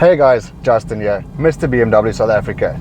Hey guys, Justin here, Mr. BMW South Africa.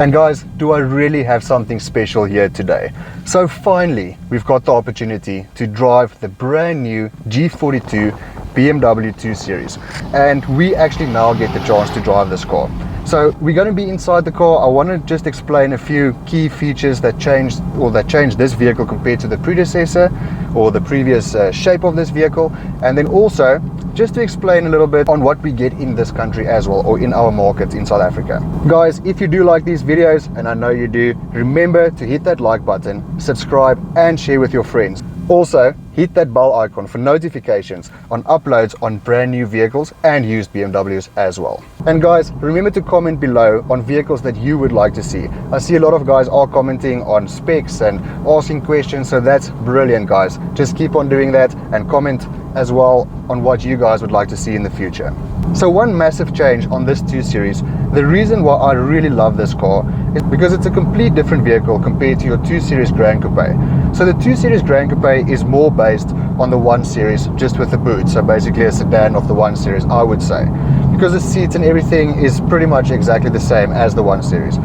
And guys, do I really have something special here today? So finally, we've got the opportunity to drive the brand new G42 BMW 2 Series. And we actually now get the chance to drive this car. So we're going to be inside the car. I want to just explain a few key features that changed this vehicle compared to the predecessor or the previous shape of this vehicle. And then also just to explain a little bit on what we get in this country as well, or in our market in South Africa. Guys, if you do like these videos, and I know you do, remember to hit that like button, subscribe and share with your friends. Also, hit that bell icon for notifications on uploads on brand new vehicles and used BMWs as well. And guys, remember to comment below on vehicles that you would like to see. I see a lot of guys are commenting on specs and asking questions, so that's brilliant guys. Just keep on doing that and comment as well on what you guys would like to see in the future. So one massive change on this 2 Series, the reason why I really love this car is because it's a complete different vehicle compared to your 2 Series Grand Coupe. So the 2 Series Grand Coupe is more based on the 1 Series, just with the boot, so basically a sedan of the 1 Series, I would say, because the seats and everything is pretty much exactly the same as the 1 Series.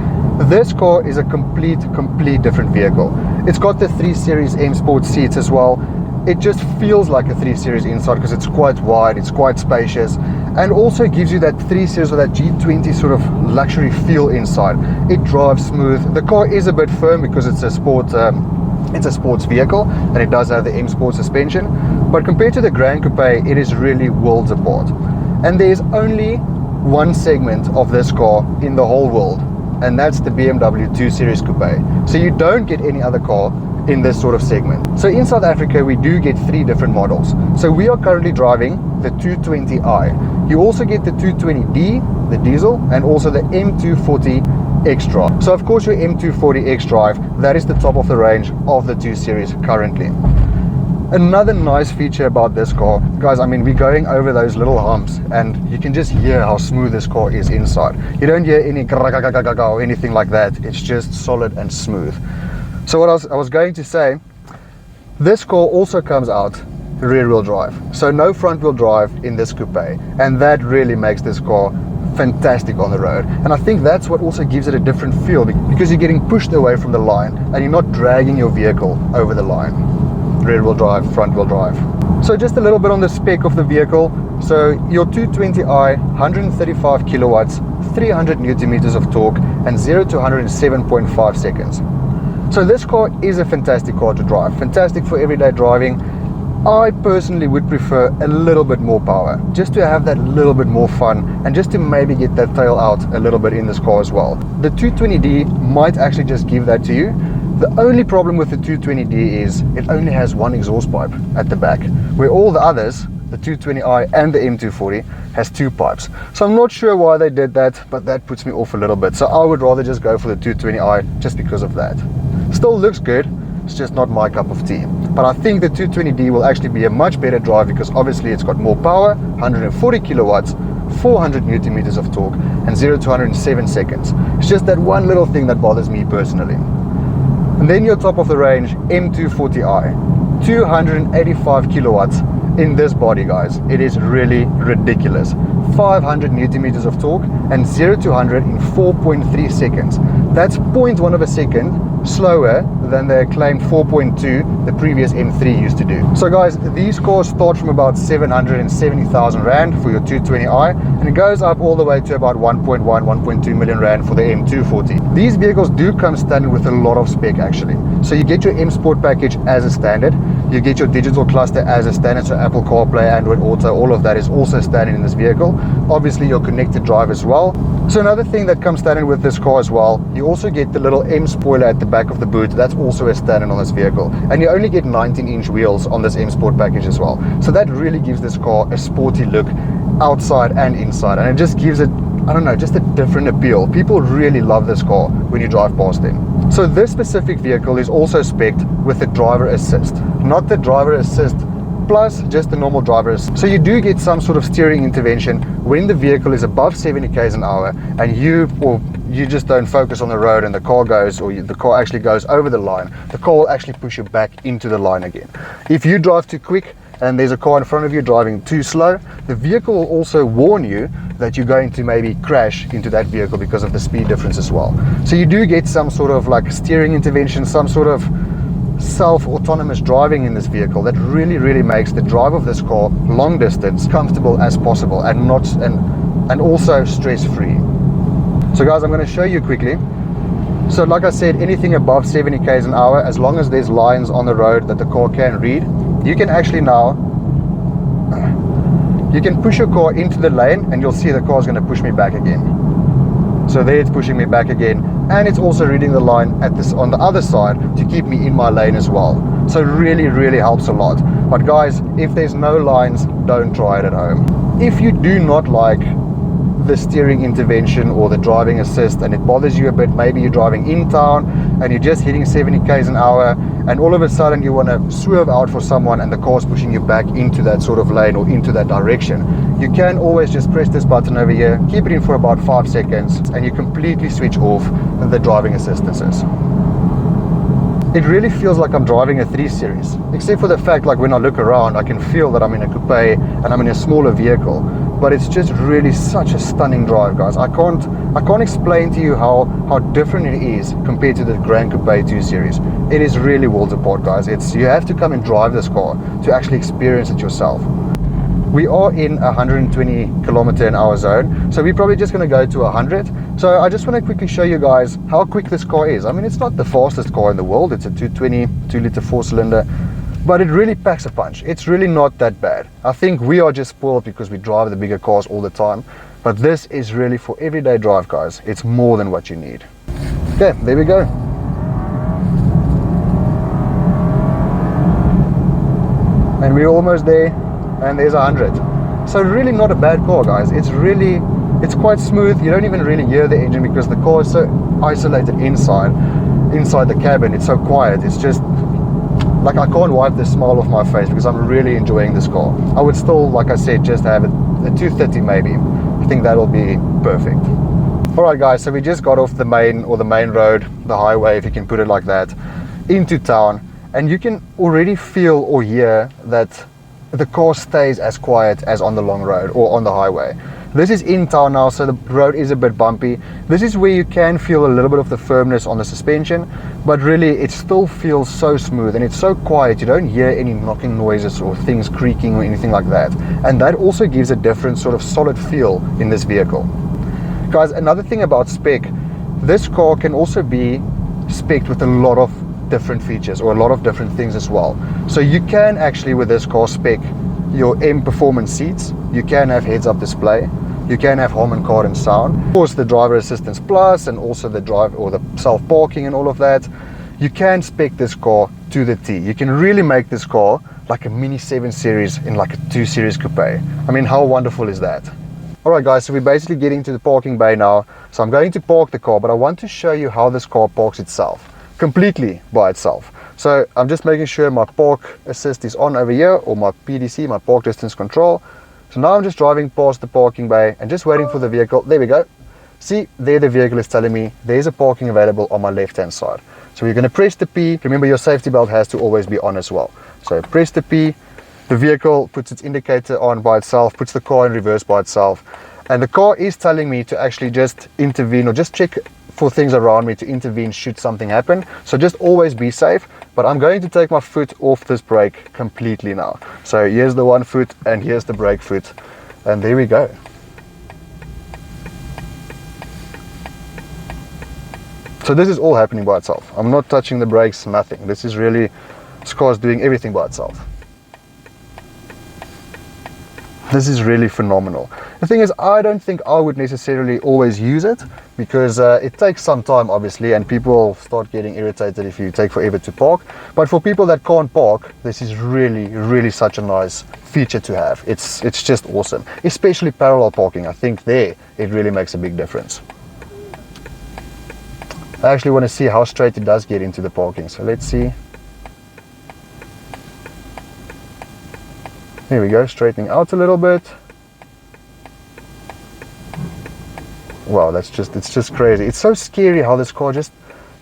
This car is a complete different vehicle. It's got the 3 Series M Sport seats as well. It just feels like a 3 Series inside because it's quite wide, it's quite spacious, and also gives you that 3 Series or that G20 sort of luxury feel inside. It drives smooth. The car is a bit firm because it's a sports vehicle and it does have the M Sport suspension, but compared to the Grand Coupe, it is really worlds apart. And there's only one segment of this car in the whole world, and that's the BMW 2 Series Coupé. So you don't get any other car in this sort of segment. So in South Africa, we do get 3 different models. So we are currently driving the 220i. You also get the 220D, the diesel, and also the M240 xDrive. So of course your M240 xDrive, that is the top of the range of the 2 Series currently. Another nice feature about this car, guys, I mean, we're going over those little humps and you can just hear how smooth this car is inside. You don't hear any or anything like that. It's just solid and smooth. So what I was going to say, this car also comes out rear wheel drive. So no front wheel drive in this coupe. And that really makes this car fantastic on the road. And I think that's what also gives it a different feel, because you're getting pushed away from the line and you're not dragging your vehicle over the line. Rear wheel drive, front wheel drive. So just a little bit on the spec of the vehicle. So your 220i, 135 kilowatts, 300 newton meters of torque, and 0 to 107.5 seconds. So this car is a fantastic car to drive, fantastic for everyday driving. I personally would prefer a little bit more power, just to have that little bit more fun and just to maybe get that tail out a little bit in this car as well. The 220D might actually just give that to you. The only problem with the 220D is it only has one exhaust pipe at the back, where all the others, the 220i and the M240, has 2 pipes. So I'm not sure why they did that, but that puts me off a little bit. So I would rather just go for the 220i just because of that. Still looks good, it's just not my cup of tea. But I think the 220D will actually be a much better drive because obviously it's got more power, 140 kilowatts, 400 newton meters of torque, and 0 to 107 seconds. It's just that one little thing that bothers me personally. And then your top of the range M240i, 285 kilowatts in this body, guys. It is really ridiculous. 500 newton meters of torque and 0 to 100 in 4.3 seconds. That's 0.1 of a second slower than the acclaimed 4.2 the previous M3 used to do. So guys, these cars start from about 770,000 Rand for your 220i, and it goes up all the way to about 1.2 million Rand for the M240. These vehicles do come standard with a lot of spec actually. So you get your M Sport package as a standard, you get your digital cluster as a standard, so Apple CarPlay, Android Auto, all of that is also standard in this vehicle. Obviously your connected drive as well. So another thing that comes standard with this car as well, you also get the little M spoiler at the back of the boot. That's also a standard on this vehicle, and you only get 19-inch wheels on this M Sport package as well. So that really gives this car a sporty look outside and inside, and it just gives it, I don't know, just a different appeal. People really love this car when you drive past them. So this specific vehicle is also spec'd with the driver assist, not the driver assist plus just the normal driver assist. So you do get some sort of steering intervention when the vehicle is above 70 k's an hour and you just don't focus on the road and the car goes, or the car actually goes over the line. The car will actually push you back into the line again. If you drive too quick, and there's a car in front of you driving too slow, the vehicle will also warn you that you're going to maybe crash into that vehicle because of the speed difference as well. So you do get some sort of like steering intervention, some sort of self-autonomous driving in this vehicle that really makes the drive of this car long distance comfortable as possible, and also stress-free. So guys, I'm going to show you quickly. So like I said, anything above 70 k's an hour, as long as there's lines on the road that the car can read, you can actually now, you can push your car into the lane and you'll see the car is going to push me back again. So there it's pushing me back again, and it's also reading the line on the other side to keep me in my lane as well. So really helps a lot. But guys, if there's no lines, don't try it at home. If you do not like the steering intervention or the driving assist and it bothers you a bit, maybe you're driving in town and you're just hitting 70 k's an hour and all of a sudden you want to swerve out for someone and the car's pushing you back into that sort of lane or into that direction, you can always just press this button over here, keep it in for about 5 seconds, and you completely switch off the driving assistances. It really feels like I'm driving a 3 Series, except for the fact like when I look around I can feel that I'm in a coupe and I'm in a smaller vehicle. But it's just really such a stunning drive, guys. I can't explain to you how different it is compared to the Grand Coupe 2 Series. It is really worlds apart, guys. You have to come and drive this car to actually experience it yourself. We are in a 120 km/h zone, so we're probably just going to go to 100. So I just want to quickly show you guys how quick this car is. I mean, it's not the fastest car in the world. It's a 220 2-litre 4-cylinder. But it really packs a punch. It's really not that bad. I think we are just spoiled because we drive the bigger cars all the time. But this is really for everyday drive, guys. It's more than what you need. Okay, there we go. And we're almost there, and there's 100. So really not a bad car, guys. It's quite smooth. You don't even really hear the engine because the car is so isolated inside the cabin. It's so quiet. It's just like I can't wipe the smile off my face because I'm really enjoying this car. I would still, like I said, just have a 230 maybe. I think that'll be perfect. Alright guys, so we just got off the main road, the highway if you can put it like that, into town, and you can already feel or hear that the car stays as quiet as on the long road or on the highway. This is in town now, so the road is a bit bumpy. This is where you can feel a little bit of the firmness on the suspension, but really it still feels so smooth and it's so quiet. You don't hear any knocking noises or things creaking or anything like that. And that also gives a different sort of solid feel in this vehicle. Guys, another thing about spec, this car can also be spec'd with a lot of different features or a lot of different things as well. So you can actually with this car spec your M performance seats, you can have heads-up display, you can have Harman Kardon sound, of course the driver assistance plus, and also the drive or the self-parking and all of that. You can spec this car to the T. You can really make this car like a mini 7 Series in like a 2 Series Coupe. I mean, how wonderful is that? Alright guys, so we're basically getting to the parking bay now. So I'm going to park the car, but I want to show you how this car parks itself, completely by itself. So I'm just making sure my park assist is on over here, or my PDC, my park distance control. So now I'm just driving past the parking bay and just waiting for the vehicle. There we go. See, there the vehicle is telling me there's a parking available on my left hand side. So you're going to press the P. Remember, your safety belt has to always be on as well. So press the P, the vehicle puts its indicator on by itself, puts the car in reverse by itself. And the car is telling me to actually just intervene or just check for things around me, to intervene should something happen. So just always be safe. But I'm going to take my foot off this brake completely now. So here's the one foot and here's the brake foot, and there we go. So this is all happening by itself. I'm not touching the brakes, nothing. This car's doing everything by itself. This is really phenomenal. The thing is, I don't think I would necessarily always use it because it takes some time, obviously, and people start getting irritated if you take forever to park. But for people that can't park, this is really such a nice feature to have. It's just awesome, especially parallel parking. I think there it really makes a big difference. I actually want to see how straight it does get into the parking. So let's see. Here we go, straightening out a little bit. Wow, it's just crazy. It's so scary how this car just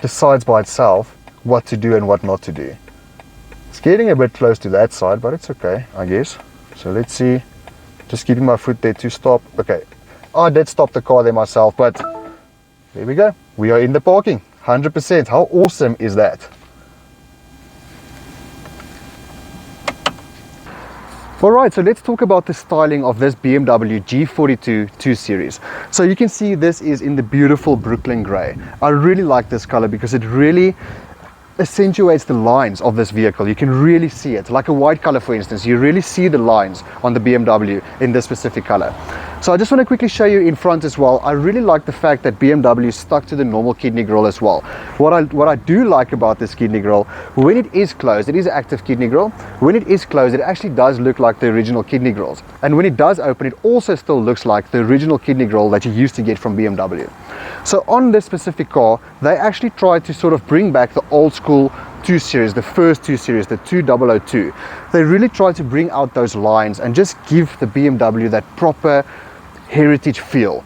decides by itself what to do and what not to do. It's getting a bit close to that side, but it's okay, I guess. So let's see. Just keeping my foot there to stop. Okay, I did stop the car there myself, but there we go. We are in the parking, 100%. How awesome is that? Alright, so let's talk about the styling of this BMW G42 2 Series. So you can see this is in the beautiful Brooklyn grey. I really like this color because it really accentuates the lines of this vehicle. You can really see it. Like a white color, for instance, you really see the lines on the BMW in this specific color. So I just want to quickly show you in front as well. I really like the fact that BMW stuck to the normal kidney grille as well. What I do like about this kidney grille, when it is closed, it is an active kidney grille. When it is closed, it actually does look like the original kidney grilles. And when it does open, it also still looks like the original kidney grille that you used to get from BMW. So on this specific car, they actually tried to sort of bring back the old school 2 Series, the first 2 Series, the 2002. They really tried to bring out those lines and just give the BMW that proper heritage feel,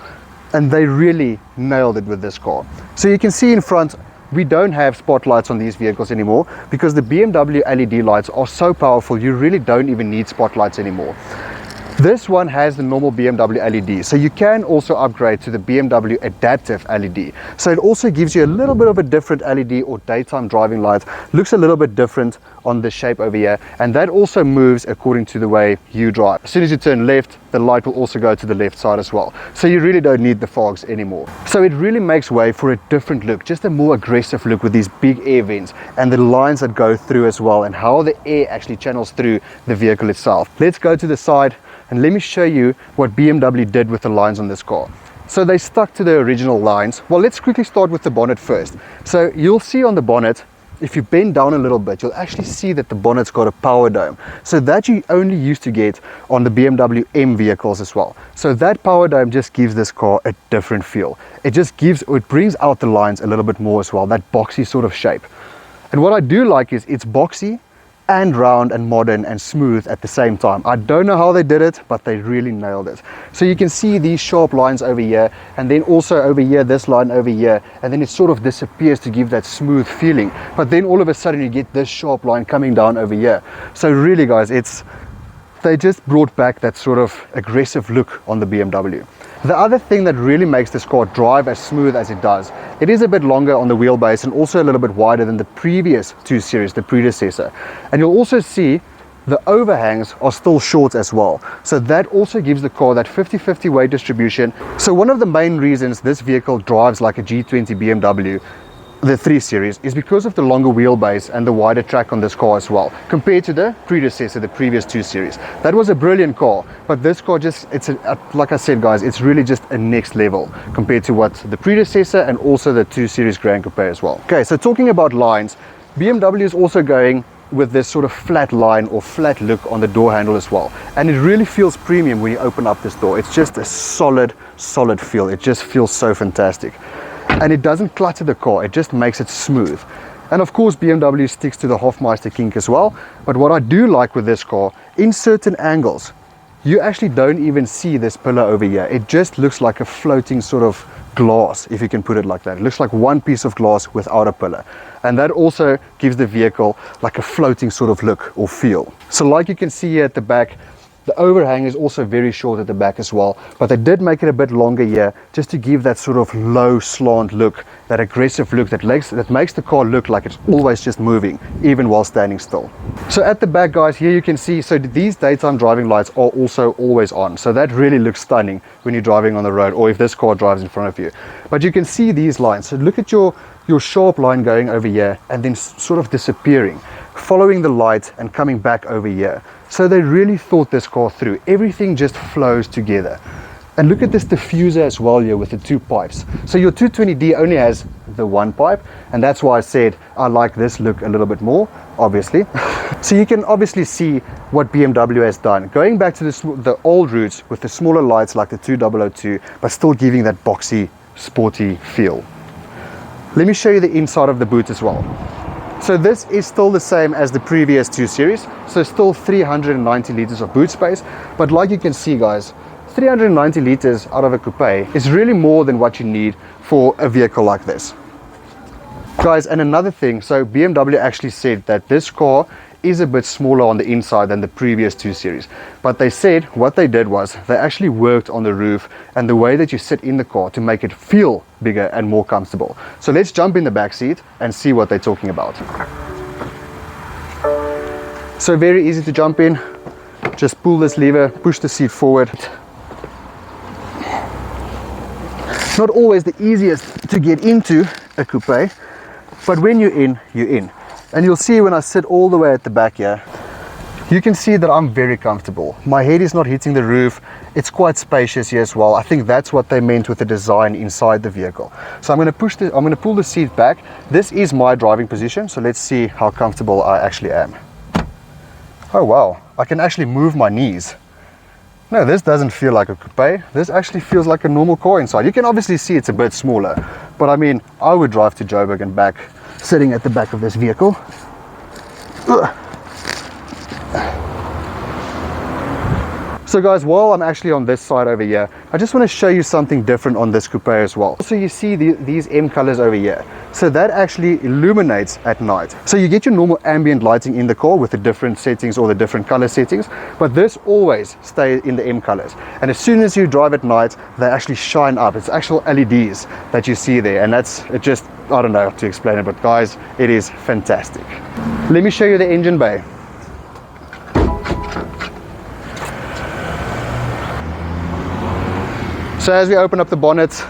and they really nailed it with this car. So you can see in front, we don't have spotlights on these vehicles anymore because the BMW LED lights are so powerful, you really don't even need spotlights anymore. This one has the normal BMW LED, so you can also upgrade to the BMW adaptive LED. So it also gives you a little bit of a different LED or daytime driving light. Looks a little bit different on the shape over here, and that also moves according to the way you drive. As soon as you turn left, the light will also go to the left side as well. So you really don't need the fogs anymore. So it really makes way for a different look, just a more aggressive look with these big air vents and the lines that go through as well, and how the air actually channels through the vehicle itself. Let's go to the side and let me show you what BMW did with the lines on this car. So they stuck to the original lines. Well, let's quickly start with the bonnet first. So you'll see on the bonnet, if you bend down a little bit, you'll actually see that the bonnet's got a power dome. So that you only used to get on the BMW M vehicles as well. So that power dome just gives this car a different feel. It brings out the lines a little bit more as well, that boxy sort of shape. And what I do like is it's boxy and round and modern and smooth at the same time. I don't know how they did it, but they really nailed it. So you can see these sharp lines over here, and then also over here, this line over here, and then it sort of disappears to give that smooth feeling. But then all of a sudden you get this sharp line coming down over here. So really guys, they just brought back that sort of aggressive look on the BMW. The other thing that really makes this car drive as smooth as it does, it is a bit longer on the wheelbase and also a little bit wider than the previous 2 Series, the predecessor. And you'll also see the overhangs are still short as well. So that also gives the car that 50-50 weight distribution. So one of the main reasons this vehicle drives like a G20 BMW, the 3 Series, is because of the longer wheelbase and the wider track on this car as well, compared to the predecessor, the previous 2 Series. That was a brilliant car, but this car just, like I said guys, it's really just a next level compared to what the predecessor and also the 2 Series Grand Coupe as well. Okay, so talking about lines, BMW is also going with this sort of flat line or flat look on the door handle as well, and it really feels premium when you open up this door. It's just a solid feel. It just feels so fantastic. And it doesn't clutter the car, it just makes it smooth. And of course BMW sticks to the Hofmeister kink as well. But what I do like with this car, in certain angles, you actually don't even see this pillar over here. It just looks like a floating sort of glass, if you can put it like that. It looks like one piece of glass without a pillar. And that also gives the vehicle like a floating sort of look or feel. So like you can see here at the back, the overhang is also very short at the back as well, but they did make it a bit longer here just to give that sort of low slant look, that aggressive look that makes the car look like it's always just moving, even while standing still. So at the back guys, here you can see, so these daytime driving lights are also always on. So that really looks stunning when you're driving on the road or if this car drives in front of you. But you can see these lines. So look at your sharp line going over here and then sort of disappearing, following the light and coming back over here. So they really thought this car through. Everything just flows together. And look at this diffuser as well here with the 2 pipes. So your 220D only has the 1 pipe, and that's why I said I like this look a little bit more, obviously. So you can obviously see what BMW has done, going back to the old roots with the smaller lights like the 2002, but still giving that boxy, sporty feel. Let me show you the inside of the boot as well. So this is still the same as the previous 2 Series, so still 390 liters of boot space. But like you can see guys, 390 liters out of a coupe is really more than what you need for a vehicle like this. Guys, and another thing, so BMW actually said that this car is a bit smaller on the inside than the previous 2 Series, but they said what they did was they actually worked on the roof and the way that you sit in the car to make it feel bigger and more comfortable. So let's jump in the back seat and see what they're talking about. So very easy to jump in. Just pull this lever, push the seat forward. Not always the easiest to get into a coupe, but when you're in, you're in. And you'll see when I sit all the way at the back here, you can see that I'm very comfortable. My head is not hitting the roof. It's quite spacious here as well. I think that's what they meant with the design inside the vehicle. So I'm going to pull the seat back. This is my driving position, so let's see how comfortable I actually am. Oh wow, I can actually move my knees. No, this doesn't feel like a coupe. This actually feels like a normal car inside. You can obviously see it's a bit smaller, but I mean, I would drive to Joburg and back sitting at the back of this vehicle. Ugh. So guys, while I'm actually on this side over here, I just want to show you something different on this coupe as well. So you see these M colors over here. So that actually illuminates at night. So you get your normal ambient lighting in the car with the different settings or the different color settings, but this always stays in the M colors. And as soon as you drive at night, they actually shine up. It's actual LEDs that you see there, and it just, I don't know how to explain it, but guys, it is fantastic. Let me show you the engine bay. So as we open up the bonnet,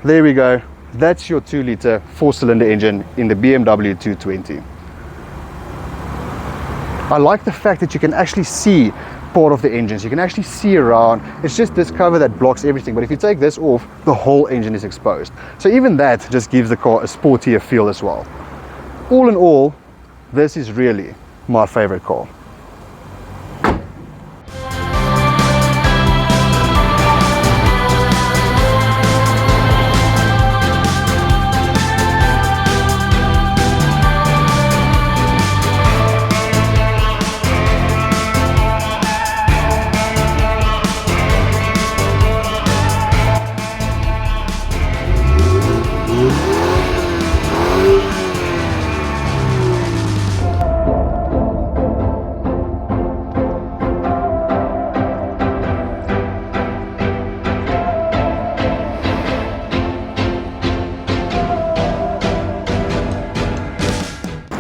there we go. That's your 2-liter 4-cylinder engine in the BMW 220. I like the fact that you can actually see part of the engines. You can actually see around. It's just this cover that blocks everything. But if you take this off, the whole engine is exposed. So even that just gives the car a sportier feel as well. All in all, this is really my favorite car.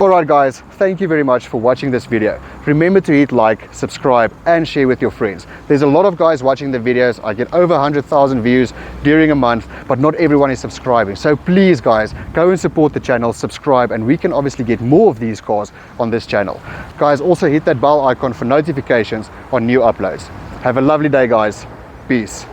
Alright guys, thank you very much for watching this video. Remember to hit like, subscribe and share with your friends. There's a lot of guys watching the videos. I get over 100,000 views during a month, but not everyone is subscribing. So please guys, go and support the channel, subscribe, and we can obviously get more of these cars on this channel. Guys, also hit that bell icon for notifications on new uploads. Have a lovely day guys. Peace.